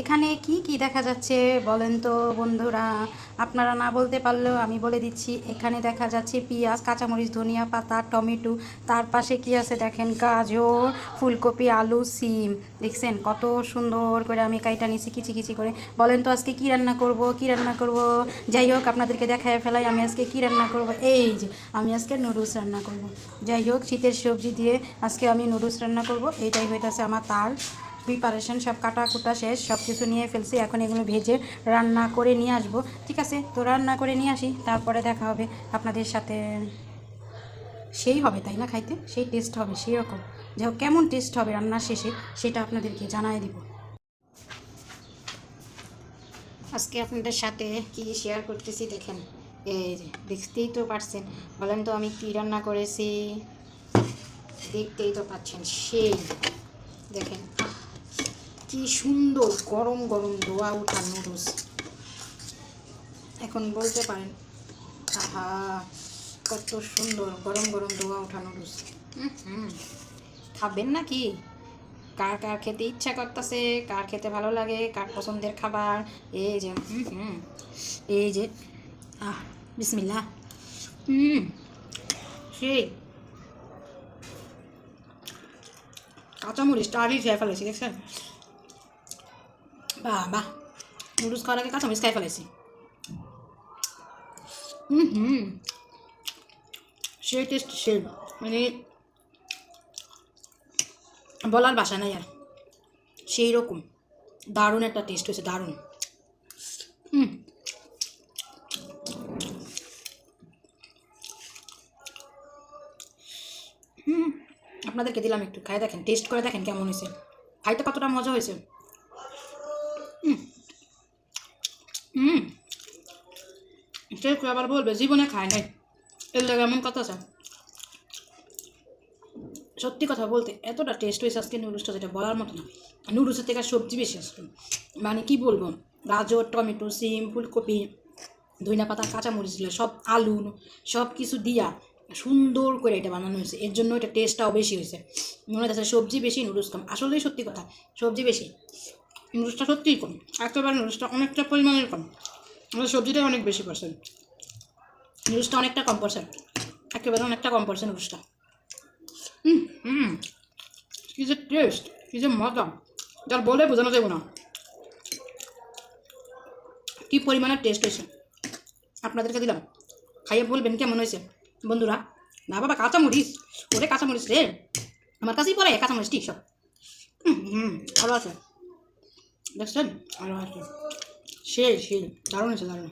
এখানে কি কি দেখা যাচ্ছে বলেন তো বন্ধুরা? আপনারা না বলতে পারলেও আমি বলে দিচ্ছি। এখানে দেখা যাচ্ছে পেঁয়াজ, কাঁচামরিচ, ধনিয়া পাতা, টমেটো। তার পাশে কি আছে দেখেন, গাজর, ফুলকপি, আলু, সিম। দেখছেন কত সুন্দর করে আমি কাইটা নিছি কিচি কিচি করে। বলেন তো আজকে কি রান্না করব, কি রান্না করব? যাই হোক, আপনাদেরকে দেখায় ফেলাই আমি আজকে কি রান্না করব। এই যে আমি আজকে নুডলস রান্না করব। যাই হোক, শীতের সবজি দিয়ে আজকে আমি নুডলস রান্না করব। এইটাই হইতেছে আমার তার প্রিপারেশন। সব কাটা কুটা শেষ, সব কিছু নিয়ে ফেলছি। এখন এগুলো ভেজে রান্না করে নিয়ে আসবো। ঠিক আছে, তো রান্না করে নিয়ে আসি, তারপরে দেখা হবে আপনাদের সাথে। সেই হবে তাই না, খাইতে সেই টেস্ট হবে সেই রকম। যাই হোক, কেমন টেস্ট হবে রান্নার শেষে সেটা আপনাদেরকে জানাই দিব। আজকে আপনাদের সাথে কি শেয়ার করতেছি দেখেন। এই যে দেখতেই তো পারছেন। বলেন তো আমি কি রান্না করেছি, দেখতেই তো পাচ্ছেন। সেই দেখেন কি সুন্দর গরম গরম ধোয়া ওঠা নুডলস। এখন বলতে পারেন আহা, কত সুন্দর গরম গরম ধোয়া ওঠা নুডলস। খাবেন নাকি? কার কার খেতে ইচ্ছা করতেছে, কার খেতে ভালো লাগে, কার পছন্দের খাবার। এই যে এই যে বিসমিল্লাহ। সেই কাঁচামরিচটা আগেই খেয়ে ফেলেছি, দেখছেন? বাহ বাহ, নুডলস খাওয়ার আগে কাঁচামরিচ খেয়ে ফেলেছি। সেই টেস্ট সে, মানে বলার ভাষা নাই আর। সেই রকম দারুণ একটা টেস্ট হয়েছে, দারুণ। আপনাদেরকে দিলাম, একটু খাই দেখেন, টেস্ট করে দেখেন কেমন হয়েছে। খাইতে কতটা মজা হয়েছে। সে আবার বলবে জীবনে খায় নাই, এর লাগে এমন কথা আছে। সত্যি কথা বলতে এতটা টেস্ট হয়েছে আজকে নুডলসটা, যেটা বলার মতো না। নুডলসের থেকে সবজি বেশি আসবে, মানে কি বলবো, গাজর, টমেটো, সিম, ফুলকপি, ধনিয়া পাতা, কাঁচামরিচ দিলে সব, আলু, সব কিছু দিয়া সুন্দর করে এটা বানানো হয়েছে। এর জন্য এটা টেস্টটাও বেশি হয়েছে। মনে হচ্ছে সবজি বেশি, নুডলস কম। আসলেই সত্যি কথা, সবজি বেশি, নুডলসটা সত্যিই কম। একেবারে নুডলসটা অনেকটা পরিমাণের কম, আমাদের সবজিটাই অনেক বেশি পার্সেন্ট, নুডলসটা অনেকটা কম পার্সেন্ট, একেবারে অনেকটা কম পার্সেন্ট নুডলসটা। কি যে টেস্ট, কি যে মজা, যার বলে বোঝানো যাবে না কি পরিমাণের টেস্ট হয়েছে। আপনাদেরকে দিলাম, খাইয়ে বলবেন কেমন হয়েছে বন্ধুরা। না বাবা, কাঁচামরিচ, ওরে কাঁচামরিচ রে, আমার কাছেই পড়ে কাঁচামরিচ ঠিক সব। ভালো আছে, দেখছেন? ভালো আছে, সেই সেই দারুণ হয়েছে, দারুণ।